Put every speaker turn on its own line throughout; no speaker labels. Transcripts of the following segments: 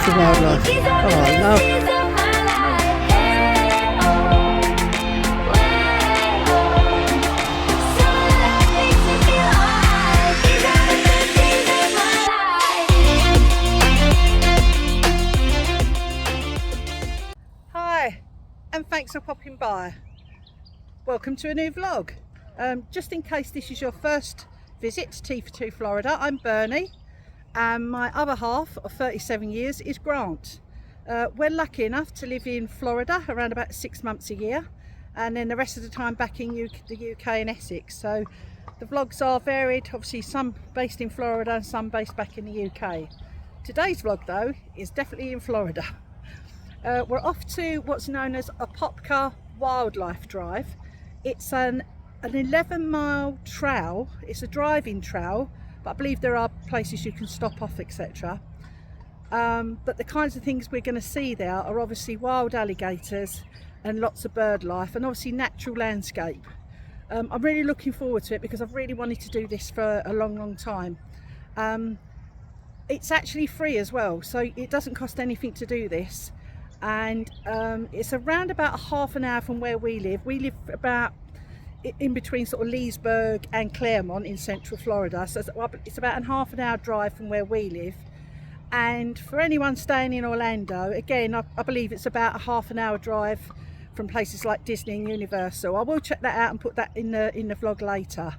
beautiful wildlife. Oh, I love. Hi, and thanks for popping by. Welcome to a new vlog. Just in case this is your first visit to T42 Florida, I'm Bernie, and my other half of 37 years is Grant. We're lucky enough to live in Florida around about 6 months a year, and then the rest of the time back in the UK and Essex. So the vlogs are varied, obviously some based in Florida and some based back in the UK. Today's vlog though is definitely in Florida. We're off to what's known as Apopka Wildlife Drive. It's an 11-mile trail. It's a driving trail, but I believe there are places you can stop off, etc. But the kinds of things we're going to see there are obviously wild alligators and lots of bird life, and obviously natural landscape. I'm really looking forward to it because I've really wanted to do this for a long time. It's actually free as well, so it doesn't cost anything to do this. And it's around about a half an hour from where we live. We live about in between sort of Leesburg and Claremont in central Florida, so it's about a half an hour drive from where we live. And for anyone staying in Orlando, again, I believe it's about a half an hour drive from places like Disney and Universal. I will check that out and put that in the vlog later.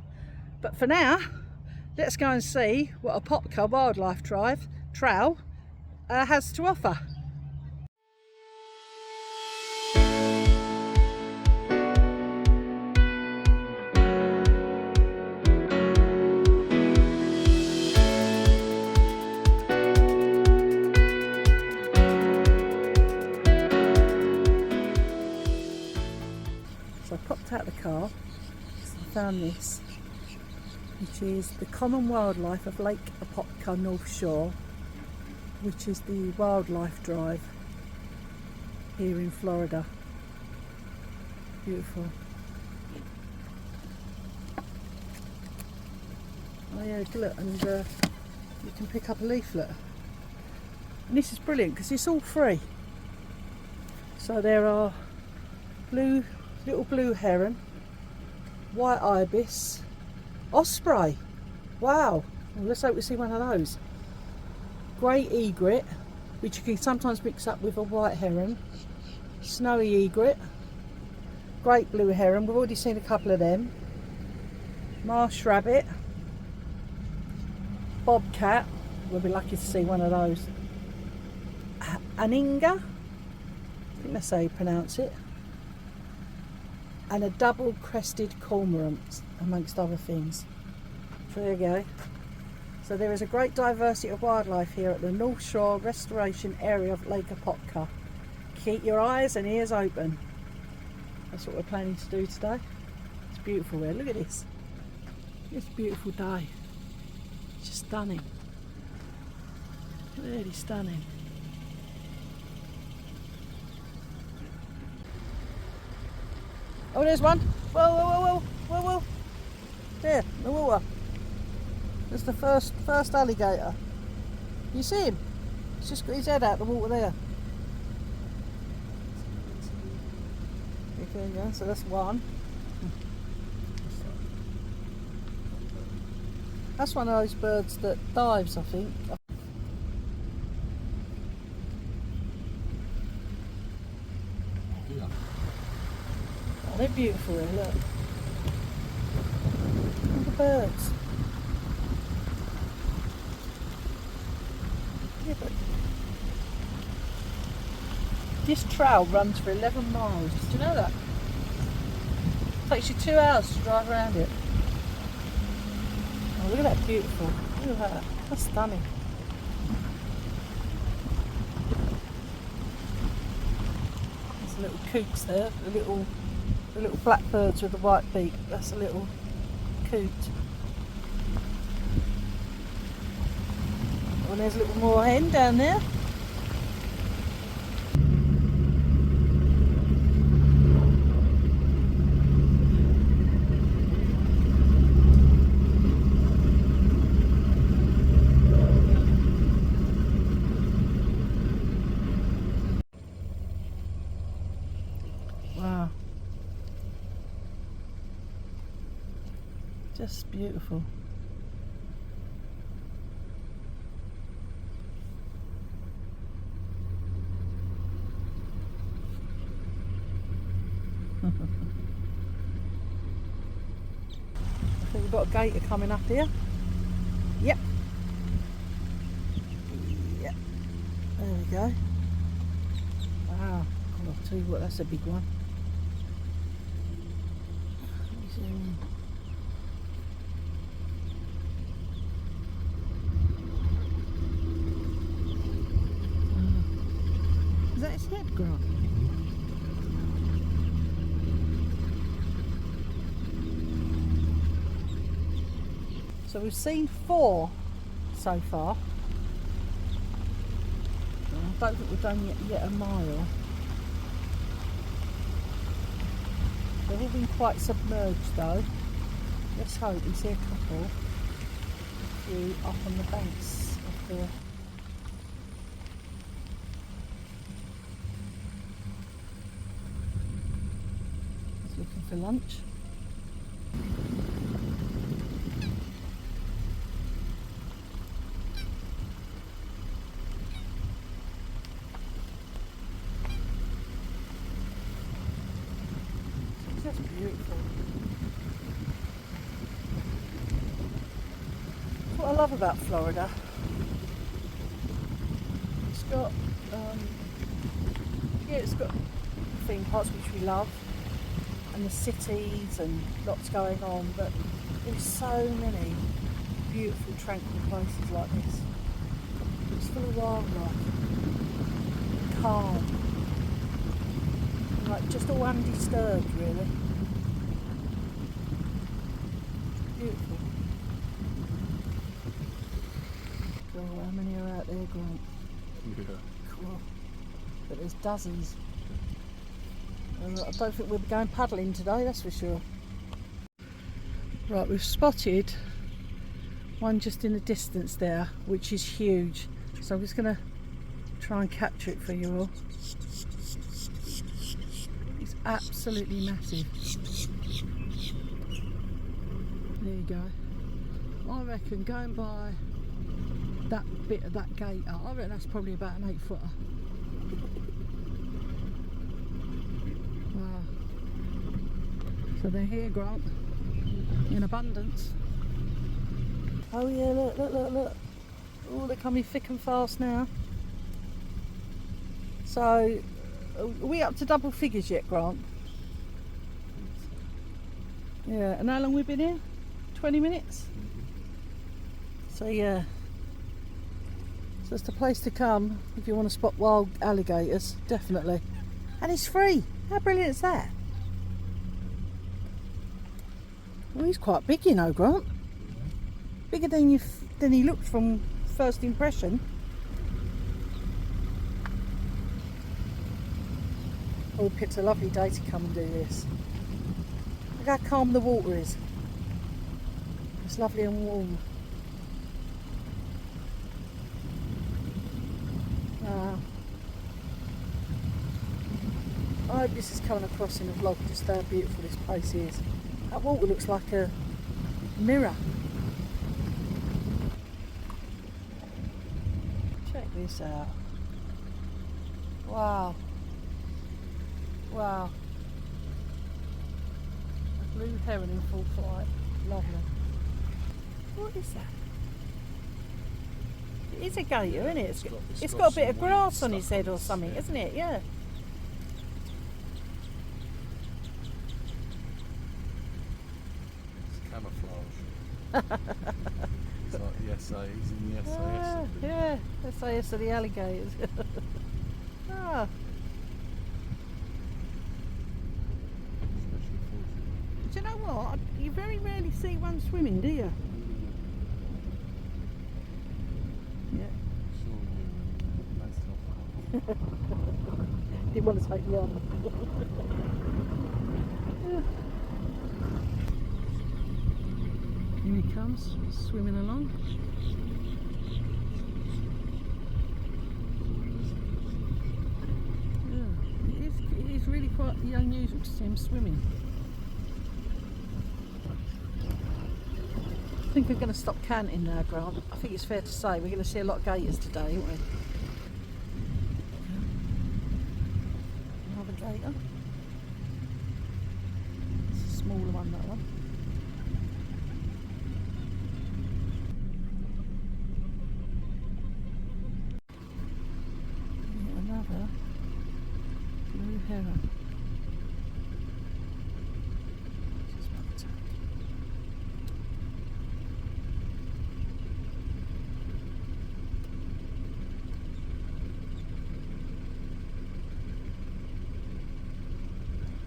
But for now, let's go and see what Apopka Wildlife Trail has to offer. So I popped out the car, I found this, which is the Common Wildlife of Lake Apopka North Shore, which is the wildlife drive here in Florida. Beautiful. Oh yeah, look, and you can pick up a leaflet. And this is brilliant because it's all free. So there are little blue heron, white ibis, osprey. Wow, well, let's hope we see one of those. Grey egret, which you can sometimes mix up with a white heron, snowy egret, great blue heron, we've already seen a couple of them, marsh rabbit, bobcat, we'll be lucky to see one of those, aninga, I think that's how you pronounce it, and a double-crested cormorant, amongst other things. So there you go. So there is a great diversity of wildlife here at the North Shore Restoration Area of Lake Apopka. Keep your eyes and ears open. That's what we're planning to do today. It's beautiful here. Look at this. It's a beautiful day. It's just stunning. Really stunning. Oh, there's one. Whoa. There, the water. There's the first alligator. You see him? He's just got his head out the water there. There you go, so that's one. That's one of those birds that dives, I think. Oh, they're beautiful here, look. Look at the birds. Yeah, but this trail runs for 11 miles. Did you know that? It takes you 2 hours to drive around it. Oh, look at that, beautiful. Look at that. That's stunning. There's little coots there, the little blackbirds with the white beak. That's a little coot. And there's a little moorhen down there. Just beautiful. I think we've got a gator coming up here. Yep. Yep. There we go. Wow. I'll tell you what, that's a big one. Is that his head, Grant? So we've seen 4 so far. I don't think we've done yet a mile. They've all been quite submerged though. Let's hope we see a couple. A few up on the banks of the... He's looking for lunch. Just beautiful. That's what I love about Florida. It's got, it's got theme parks which we love, and the cities and lots going on, but there's so many beautiful, tranquil places like this. It's full of wildlife, calm. Like just all undisturbed, really. Beautiful. Oh, how many are out there, Grant?
Yeah.
Cool. But there's dozens. I don't think we'll be going paddling today, that's for sure. Right, we've spotted one just in the distance there, which is huge. So I'm just going to try and capture it for you all. Absolutely massive. There you go. I reckon going by that bit of that gator, I reckon that's probably about an 8-footer. Wow. So they're here, Grant, in abundance. Oh yeah, look, look, look, look. Oh, they're coming thick and fast now. So, are we up to double figures yet, Grant? Yeah, and how long we've been here? 20 minutes? So yeah. So it's the place to come if you want to spot wild alligators, definitely. And it's free! How brilliant is that? Well, he's quite big, you know, Grant. Bigger than he looked from first impression. Oh, we picked a lovely day to come and do this. Look how calm the water is. It's lovely and warm. Wow. I hope this is coming across in the vlog, just how beautiful this place is. That water looks like a mirror. Check this out. Wow. Wow. A blue heron in full flight. Lovely. What is that? It is a gator, isn't it? It's got a bit of grass on his head or something, isn't it? Yeah.
It's camouflage. It's like the SAS in the SAS.
Yeah, SAS of the alligators. Ah. Do you know what? You very rarely see one swimming, do you? Yeah.
Sure you laced off.
Didn't want to take the other. Here he comes, swimming along. Yeah, it is really quite unusual to see him swimming. I think I'm going to stop canting now, Grant. I think it's fair to say we're going to see a lot of gators today, aren't we? Another gator. It's a smaller one, that one. Yeah, another blue heron.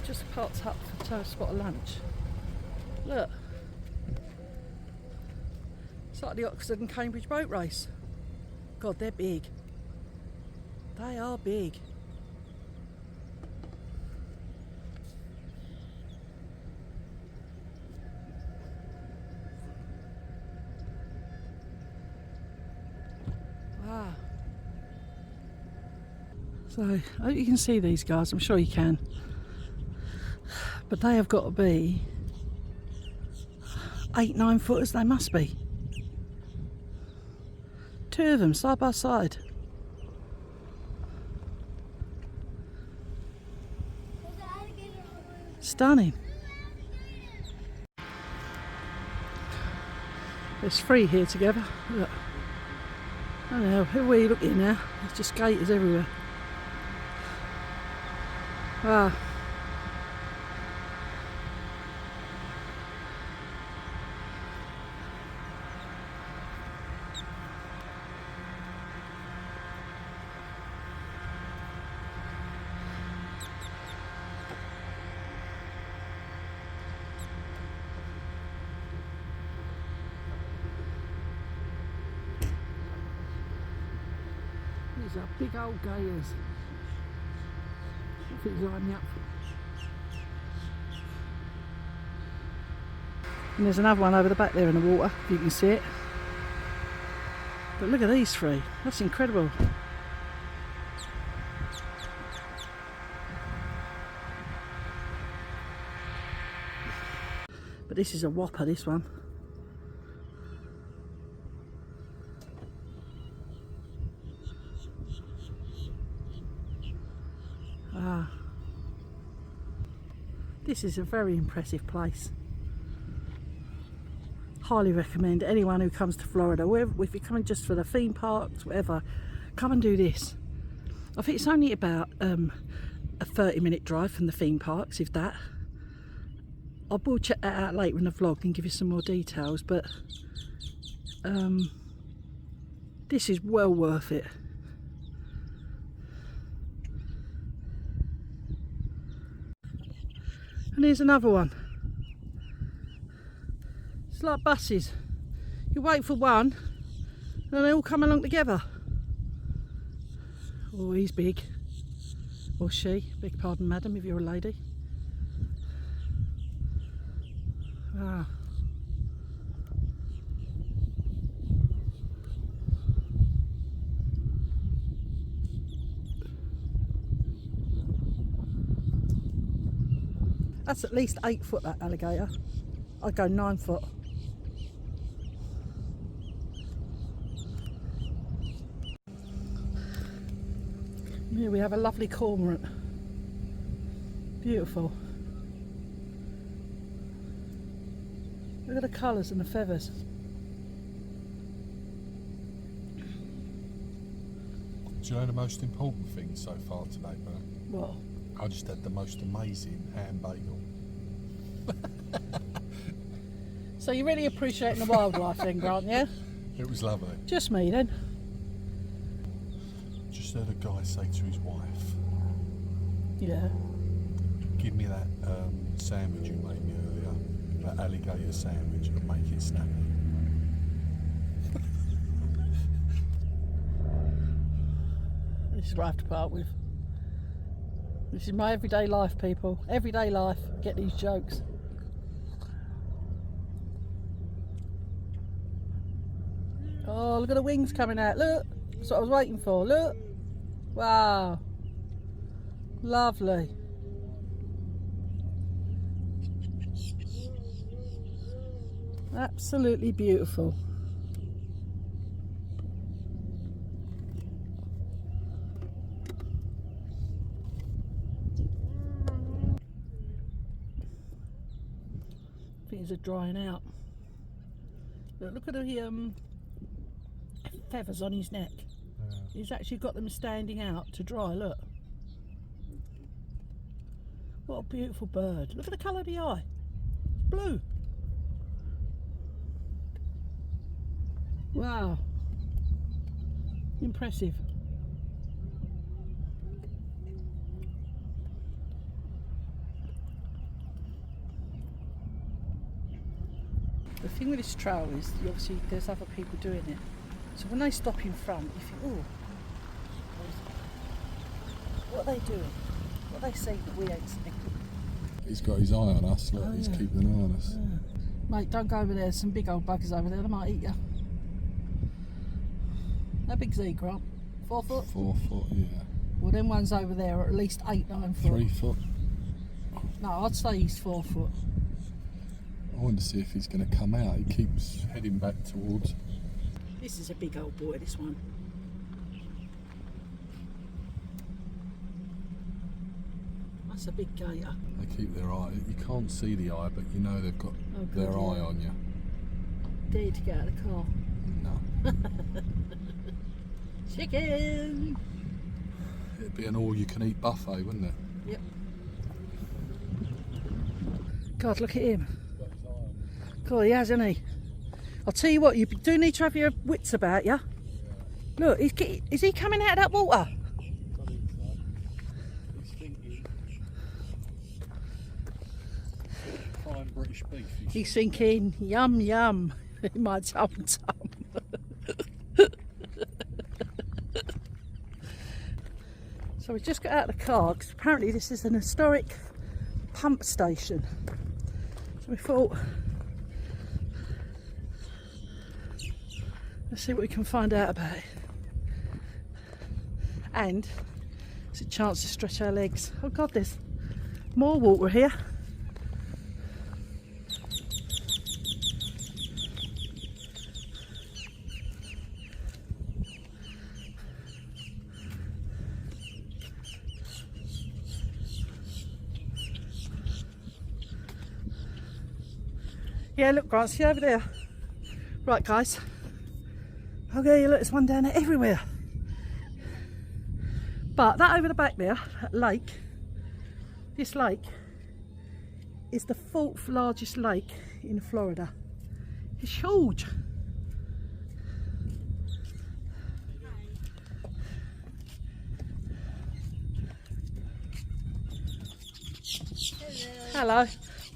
Just parked up to spot a lunch. Look, it's like the Oxford and Cambridge boat race. God, they're big. They are big. Wow. So, I hope you can see these guys. I'm sure you can. But they have got to be 8-9 footers, they must be. Two of them side by side. Stunning. There's three here together. Look. I don't know, who are you looking now? There's just gators everywhere. Wow. These are big old gators. I think he's lining up. And there's another one over the back there in the water, if you can see it. But look at these three, that's incredible. But this is a whopper, this one. Ah, this is a very impressive place. Highly recommend anyone who comes to Florida, wherever, if you're coming just for the theme parks, whatever, come and do this. I think it's only about a 30-minute drive from the theme parks, if that. I will check that out later in the vlog and give you some more details, but this is well worth it. And here's another one. It's like buses. You wait for one and they all come along together. Oh, he's big. Or she. Beg pardon, madam, if you're a lady. Wow. That's at least 8 foot, that alligator. I'd go 9 foot. Here we have a lovely cormorant. Beautiful. Look at the colours and the feathers.
Do you know the most important thing so far today, Bert?
What?
I just had the most amazing ham bagel.
So you're really appreciating the wildlife then, Grant, yeah?
It was lovely.
Just me then.
Just heard a guy say to his wife,
Yeah.
give me that sandwich you made me earlier, that alligator sandwich, and make it snappy.
This is what I have to put up with. This is my everyday life, people. Everyday life. Get these jokes. Oh, look at the wings coming out. Look. That's what I was waiting for. Look. Wow. Lovely. Absolutely beautiful. Things are drying out. Look at the feathers on his neck.
Yeah.
He's actually got them standing out to dry, look. What a beautiful bird. Look at the colour of the eye. It's blue. Wow. Impressive. The thing with this trail is, obviously, there's other people doing it. So when they stop in front, you think, oh, what are they doing? What are they seeing that we ain't seeing?
He's got his eye on us, look, he's keeping an eye on us.
Yeah. Mate, don't go over there, there's some big old buggers over there, they might eat you. How big's he, Grant? 4 foot?
4 foot, yeah.
Well, them ones over there are at least 8, 9 foot.
3 foot.
No, I'd say he's 4 foot.
I want to see if he's going to come out. He keeps heading back towards.
This is a big old boy, this one. That's a big gator.
They keep their eye. You can't see the eye, but you know they've got their eye on you.
Dare you to get out of the car.
No.
Chicken!
It'd be an all-you-can-eat buffet, wouldn't it?
Yep. God, look at him. God, he has, hasn't he? I'll tell you what, you do need to have your wits about you. Look, is he coming out of that water?
He's thinking fine British beef.
He's thinking, yum yum, in my tum tum. So we just got out of the car because apparently this is an historic pump station. So we thought, let's see what we can find out about it. And it's a chance to stretch our legs. Oh God, there's more water here. Yeah, look, Grant, see over there. Right, guys. Okay, look, there's one down there everywhere. But that over the back there, that lake, this lake is the 4th largest lake in Florida. It's huge. Hello.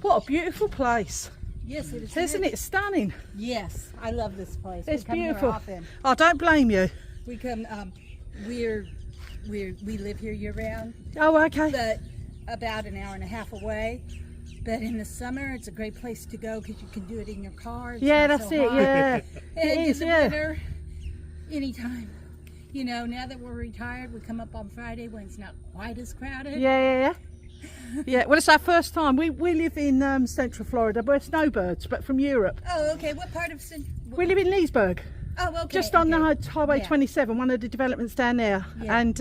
What a beautiful place.
Yes, it is.
Isn't it stunning?
Yes, I love this place.
It's
we come here
beautiful.
often.
I don't blame you.
We come. We live here year round,
Oh, okay.
but about an hour and a half away. But in the summer, it's a great place to go because you can do it in your car. It's
Yeah,
not
that's
so
it.
hot.
Yeah,
And
it
in
is.
the
Yeah.
winter, anytime. You know, now that we're retired, we come up on Friday when it's not quite as crowded.
Yeah. Yeah, well, it's our first time. We live in Central Florida. We're snowbirds, but from Europe.
Oh, okay. What part of?
We live in Leesburg,
Oh, okay.
just on
okay.
the Highway
Yeah.
27, one of the developments down there.
Yeah.
And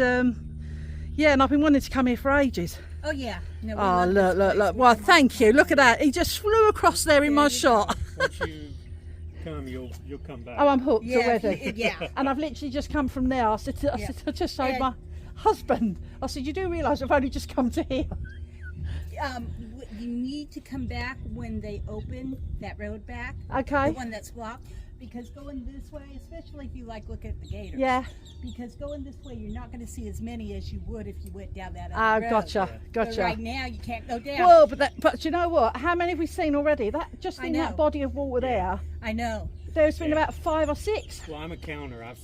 yeah, and I've been wanting to come here for ages.
Oh yeah. No, we
Oh,
love
look,
this
look,
place.
look.
We
Well,
come
thank you. Look at that. He just flew across there in my
There you go.
shot.
Once you come, you'll come back.
Oh, I'm hooked
Yeah,
already.
yeah.
And I've literally just come from there. I said, I just showed
And-
my husband. I said, you do realise I've only just come to here.
You need to come back when they open that road back.
Okay.
The one that's blocked. Because going this way, especially if you like look at the gators.
Yeah.
Because going this way, you're not going to see as many as you would if you went down that
Ah,
other road.
gotcha,
But
gotcha.
right now, you can't go down.
Well, but you know what? How many have we seen already? That just
I
in that
know.
body of water there,
I know.
there's been
Yeah.
about 5 or 6.
Well, I'm a counter. I've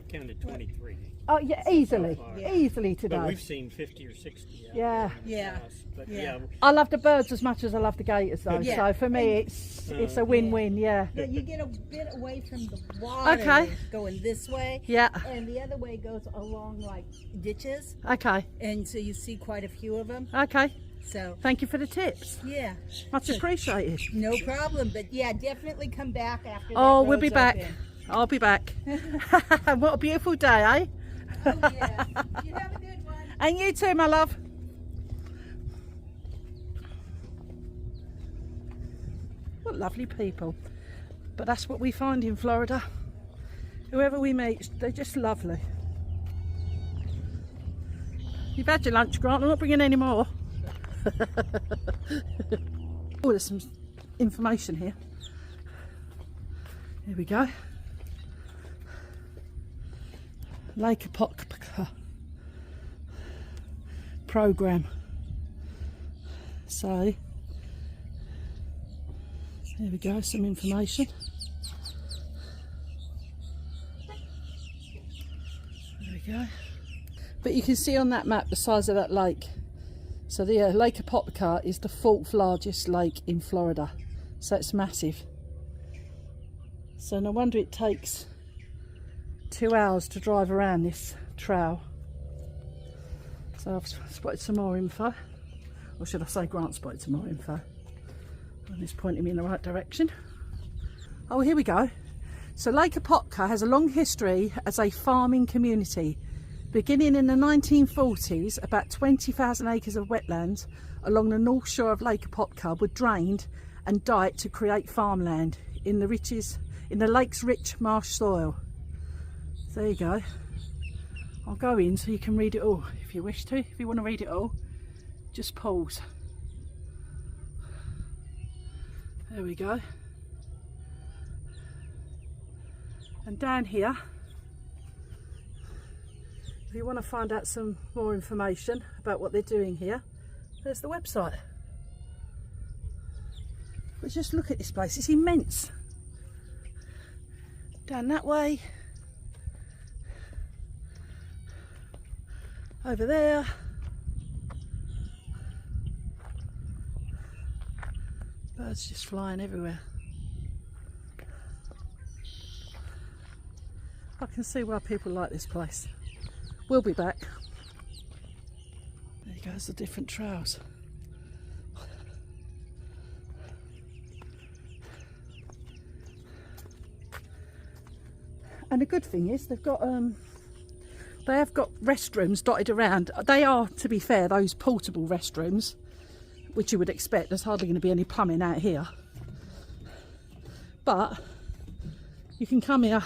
counted 23.
Oh yeah, easily,
far.
Yeah.
easily
But
today.
we've seen 50 or 60. out
Yeah.
there in the
Yeah.
past. But
Yeah.
yeah,
I love the birds as much as I love the gators, though.
Yeah.
So for me, it's a win-win. Yeah.
But you get a bit away from the water
Okay.
going this way.
Yeah.
And the other way goes along like ditches.
Okay.
And so you see quite a few of them.
Okay.
So
Thank you for the tips.
yeah,
Much appreciated.
no problem. But yeah, definitely come back after.
Oh,
that
we'll be
road's
back.
open.
I'll be back. What a beautiful day, eh?
Oh yeah. You have a good one.
And you too, my love. What lovely people. But that's what we find in Florida. Whoever we meet, they're just lovely. You've had your lunch, Grant. I'm not bringing any more. Oh, there's some information here. Here we go. Lake Apopka program. So there we go, some information. There we go. But you can see on that map the size of that lake. So the Lake Apopka is the 4th largest lake in Florida. So it's massive. So no wonder it takes 2 hours to drive around this trail. So I've spotted some more info. Or should I say Grant spotted some more info. And it's pointing me in the right direction. Oh, here we go. So Lake Apopka has a long history as a farming community. Beginning in the 1940s, about 20,000 acres of wetlands along the north shore of Lake Apopka were drained and diked to create farmland in the lake's rich marsh soil. So there you go. I'll go in so you can read it all if you wish to. If you want to read it all, just pause. There we go. And down here, if you want to find out some more information about what they're doing here, there's the website. But just look at this place, it's immense. Down that way, over there, birds just flying everywhere. I can see why people like this place. We'll be back. There you go, there's the different trails. And the good thing is they've got they have got restrooms dotted around. They are, to be fair, those portable restrooms, which you would expect. There's hardly going to be any plumbing out here. But you can come here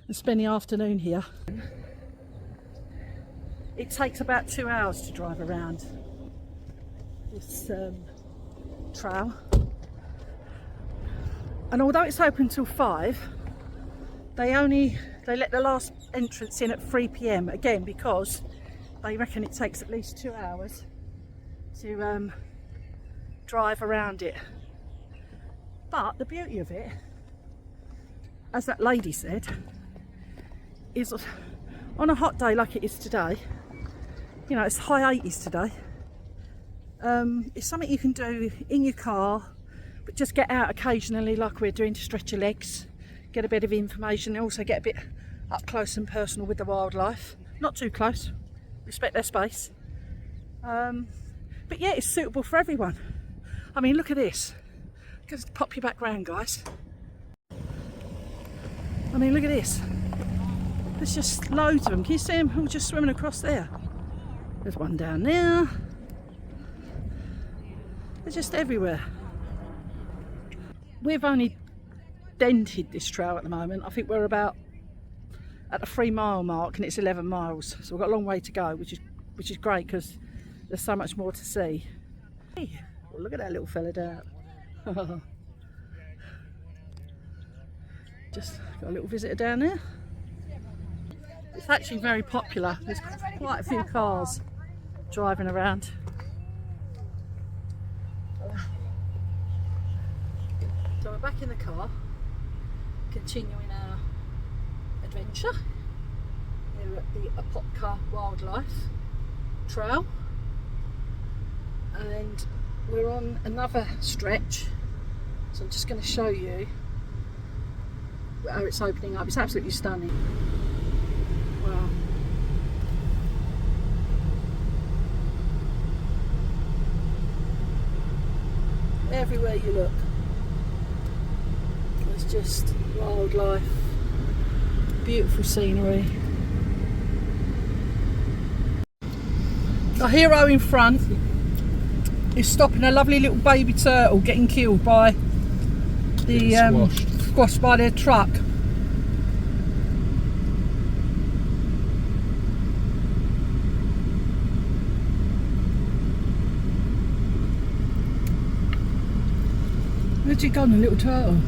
and spend the afternoon here. It takes about 2 hours to drive around this trail. And although it's open till 5, they let the last entrance in at 3 PM, again because they reckon it takes at least 2 hours to drive around it. But the beauty of it, as that lady said, is on a hot day like it is today, you know, it's high 80s today, it's something you can do in your car, but just get out occasionally like we're doing to stretch your legs, get a bit of information, and also get a bit up close and personal with the wildlife. Not too close, respect their space. But yeah, it's suitable for everyone. I mean, look at this. Just pop your back round, guys. I mean, look at this. There's just loads of them. Can you see them all just swimming across there? There's one down there. They're just everywhere. We've only dented this trail at the moment. I think we're about at the 3 mile mark and it's 11 miles. So we've got a long way to go, which is great because there's so much more to see. Hey, well, look at that little fella down. Just got a little visitor down there. It's actually very popular. There's quite a few cars driving around. So we're back in the car, continuing our adventure here at the Apopka Wildlife Trail, and we're on another stretch, so I'm just going to show you how it's opening up. It's absolutely stunning. Wow. Well, everywhere you look. It's just wildlife, beautiful scenery. The hero in front is stopping a lovely little baby turtle getting killed by the squashed by their truck. Where's it gone, the little turtle?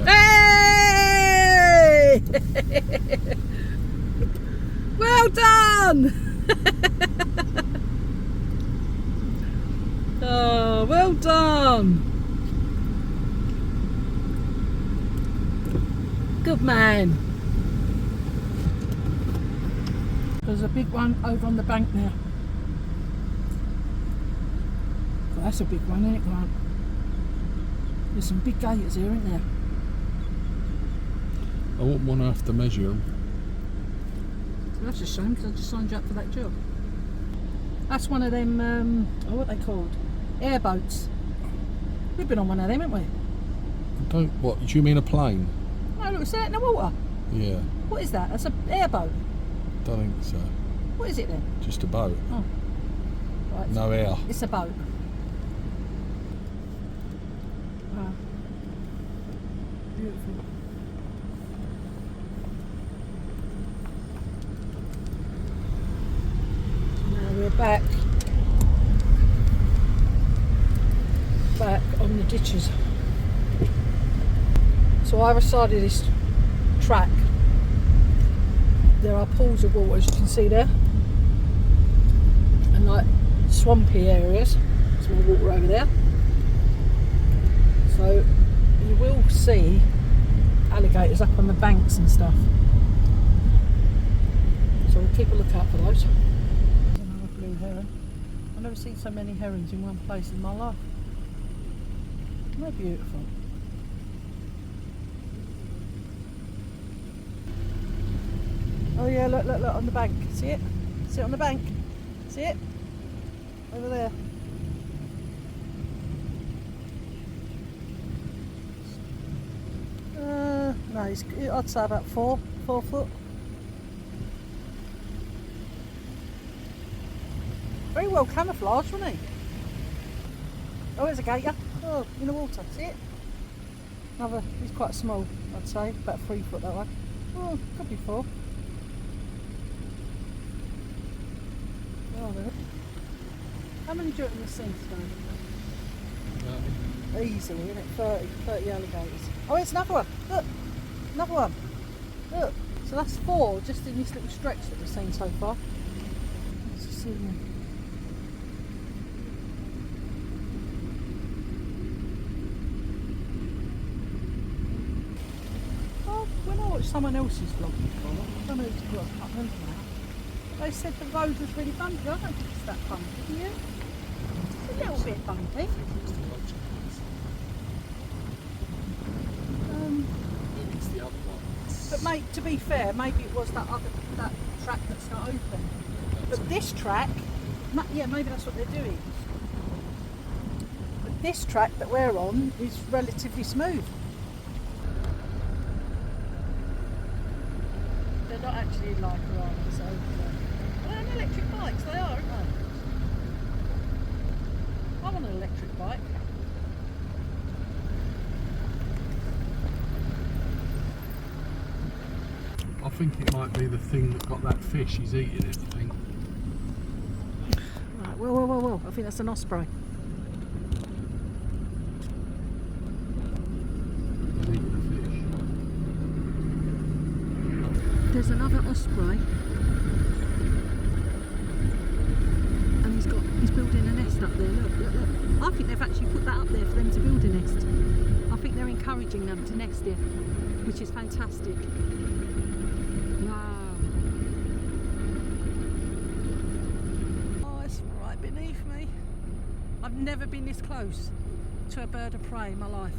Hey! Well done! Oh, well done! Good man. There's a big one over on the bank now. Well, that's a big one, isn't it, Grant? There's some big gators here, isn't there?
I wouldn't want to have to measure them.
That's a shame because I just signed you up for that job. That's one of them, what are they called? Airboats. We've been on one of them, haven't we?
What, do you mean a plane?
No, look, see that in the water?
Yeah.
What is that? That's an airboat.
Don't think so.
What is it then?
Just a boat.
Oh. Right.
No air.
It's a boat. Wow. Beautiful. Now we're back on the ditches. So either side of this track there are pools of water, as you can see there, and like swampy areas. There's more water over there, so you will see alligators up on the banks and stuff, so we'll keep a look out for those. Another blue heron. I've never seen so many herons in one place in my life. They're beautiful. Oh yeah, look on the bank. See it? See it on the bank? See it? Over there. No, I'd say about 4 foot. Very well camouflaged, wasn't he? Oh, there's a gator. Oh, in the water. See it? Another. He's quite small, I'd say. About 3 foot that way. Oh, could be 4. Oh, there. How many do you reckon we've seen today? Easily, isn't it? 30 alligators. Oh, it's another one. Look, another one. Look. So that's 4 just in this little stretch that we've seen so far. Let's just see them. Oh, when I watched someone else's vlog before, I don't know who's vlog, I can't remember now. They said the road was really bumpy. I don't think it's that bumpy, do you? It's a little bit bumpy. But mate, to be fair, maybe it was that track that's not open. But this track, yeah, maybe that's what they're doing. But this track that we're on is relatively smooth. They're not actually like piranhas, so they're on electric bikes. They are, aren't they? I'm on an electric bike.
I think it might be the thing that got that fish. He's eating it, I think.
Right, whoa. I think that's an osprey.
He's eating the fish.
There's another osprey, and he's building a nest up there. Look. I think they've actually put that up there for them to build a nest. I think they're encouraging them to nest it, which is fantastic. Wow. Oh, it's right beneath me. I've never been this close to a bird of prey in my life.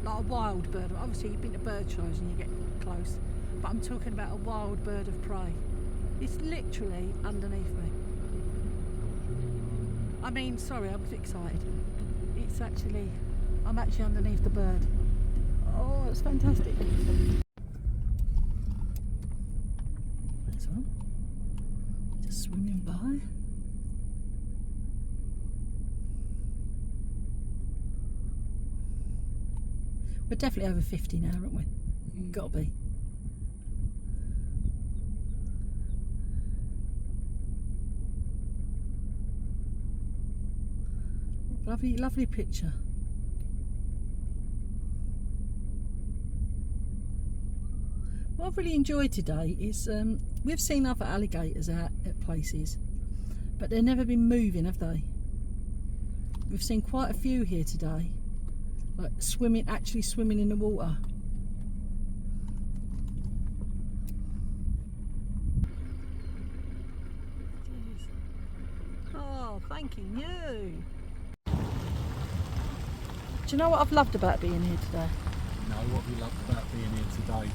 Like a wild bird. Obviously you've been to bird shows and you get close. But I'm talking about a wild bird of prey. It's literally underneath me. I mean, sorry, I was excited. I'm actually underneath the bird. Oh, it's fantastic. There's one. Just swimming by. We're definitely over 50 now, aren't we? Gotta be. Lovely, lovely picture. What I've really enjoyed today is we've seen other alligators out at places, but they've never been moving, have they? We've seen quite a few here today, like actually swimming in the water. Oh, thanking you. Do you know what I've loved about being here today?
You know what we loved about being here today,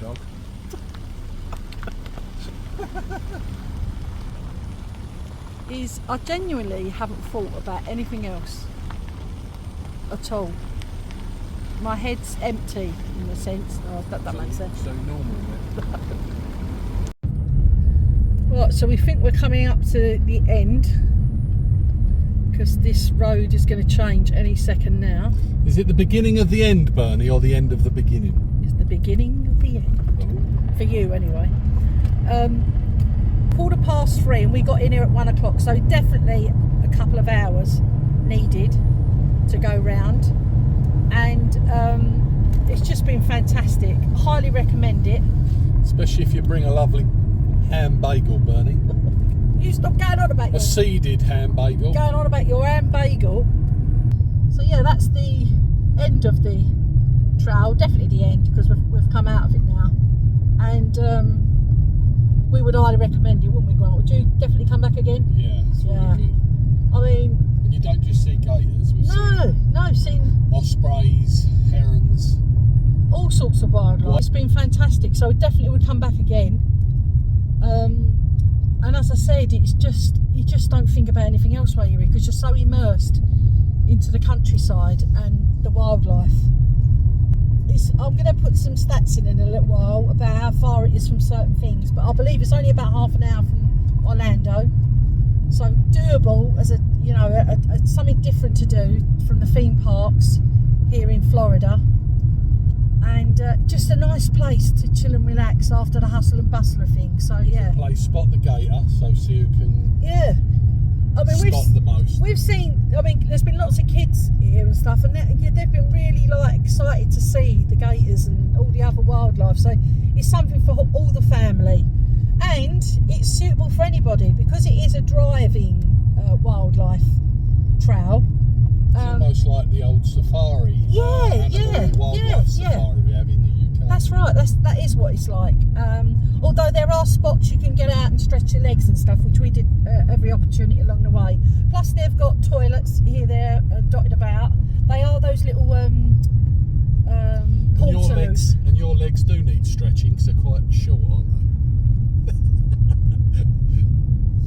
dog?
Is I genuinely haven't thought about anything else at all. My head's empty in a sense. Oh, that makes sense.
So normal,
Right, so we think we're coming up to the end because this road is going to change any second now.
Is it the beginning of the end, Bernie, or the end of the beginning?
It's the beginning of the end.
Oh.
For you anyway. 3:15 and we got in here at 1 o'clock, so definitely a couple of hours needed to go round, and it's just been fantastic. Highly recommend it.
Especially if you bring a lovely ham bagel, Bernie.
You stop going on about
A seeded ham bagel.
your ham bagel. So yeah, that's the end of the trail, definitely the end, because we've come out of it now, and we would highly recommend it, wouldn't we, Grant? Would you definitely come back again?
Yeah, it's really
Yeah.
good.
I mean,
And you don't just see gators, we've seen
seen
ospreys, herons.
all sorts of wildlife.
What?
It's been fantastic, so we definitely would come back again. And as I said, it's just, you just don't think about anything else while you're here because you're so immersed into the countryside and the wildlife. I'm going to put some stats in a little while about how far it is from certain things, but I believe it's only about half an hour from Orlando, so doable as a something different to do from the theme parks here in Florida, and just a nice place to chill and relax after the hustle and bustle of things. So yeah,
Play spot the gator, so you can
yeah. I mean,
spot the most.
we've seen. I mean, there's been lots of kids here and stuff, and they've been really excited to see the gators and all the other wildlife. So it's something for all the family, and it's suitable for anybody because it is a driving wildlife trail.
It's almost like the old safari. Wildlife safari we have in the UK.
That's right. That is what it's like. Although there are spots you can get out and stretch your legs and stuff, which we did every opportunity along the way. Plus, they've got toilets here, there, dotted about. They are those little portaloos.
And your legs do need stretching because they're quite short, aren't they?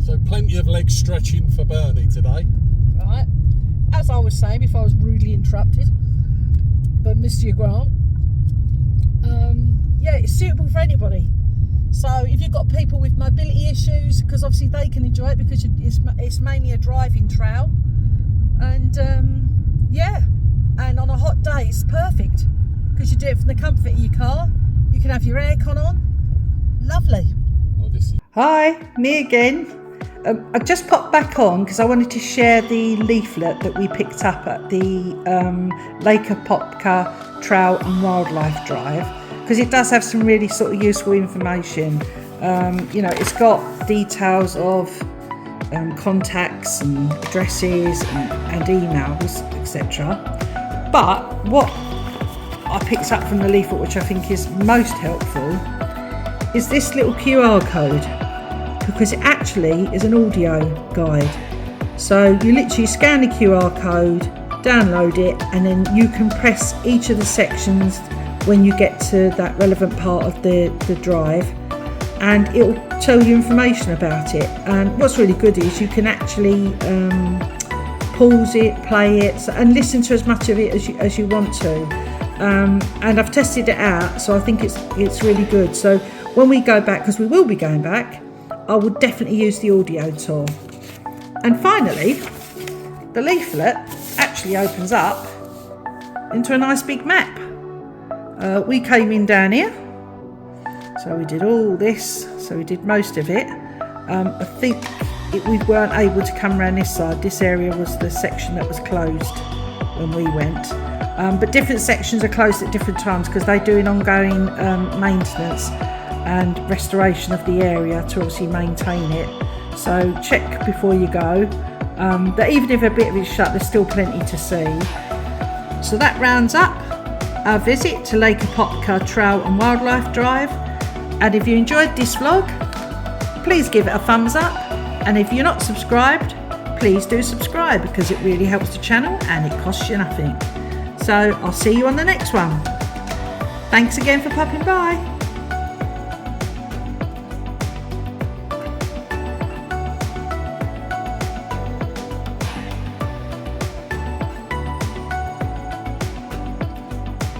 So plenty of leg stretching for Bernie today.
Right. As I was saying before I was rudely interrupted by Mr. Grant, yeah, it's suitable for anybody. So if you've got people with mobility issues, because obviously they can enjoy it because it's mainly a driving trail, and yeah, and on a hot day it's perfect because you do it from the comfort of your car. You can have your aircon on. Lovely.
Oh, this is
Hi, me again. I just popped back on because I wanted to share the leaflet that we picked up at the Lake Apopka Trail and Wildlife Drive, because it does have some really sort of useful information. It's got details of contacts and addresses and emails, etc. But what I picked up from the leaflet, which I think is most helpful, is this little QR code, because it actually is an audio guide. So you literally scan the QR code, download it, and then you can press each of the sections when you get to that relevant part of the drive, and it'll tell you information about it. And what's really good is you can actually pause it, play it, and listen to as much of it as you want to. And I've tested it out, so I think it's really good. So when we go back, because we will be going back, I will definitely use the audio tour. And finally, the leaflet actually opens up into a nice big map. We came in down here, so we did all this, so we did most of it. I think we weren't able to come around this side. This area was the section that was closed when we went, but different sections are closed at different times because they're doing ongoing maintenance and restoration of the area to obviously maintain it. So check before you go, that even if a bit of it's shut, there's still plenty to see. So that rounds up our visit to Lake Apopka Trail and Wildlife Drive. And if you enjoyed this vlog, please give it a thumbs up. And if you're not subscribed, please do subscribe, because it really helps the channel and it costs you nothing. So I'll see you on the next one. Thanks again for popping by.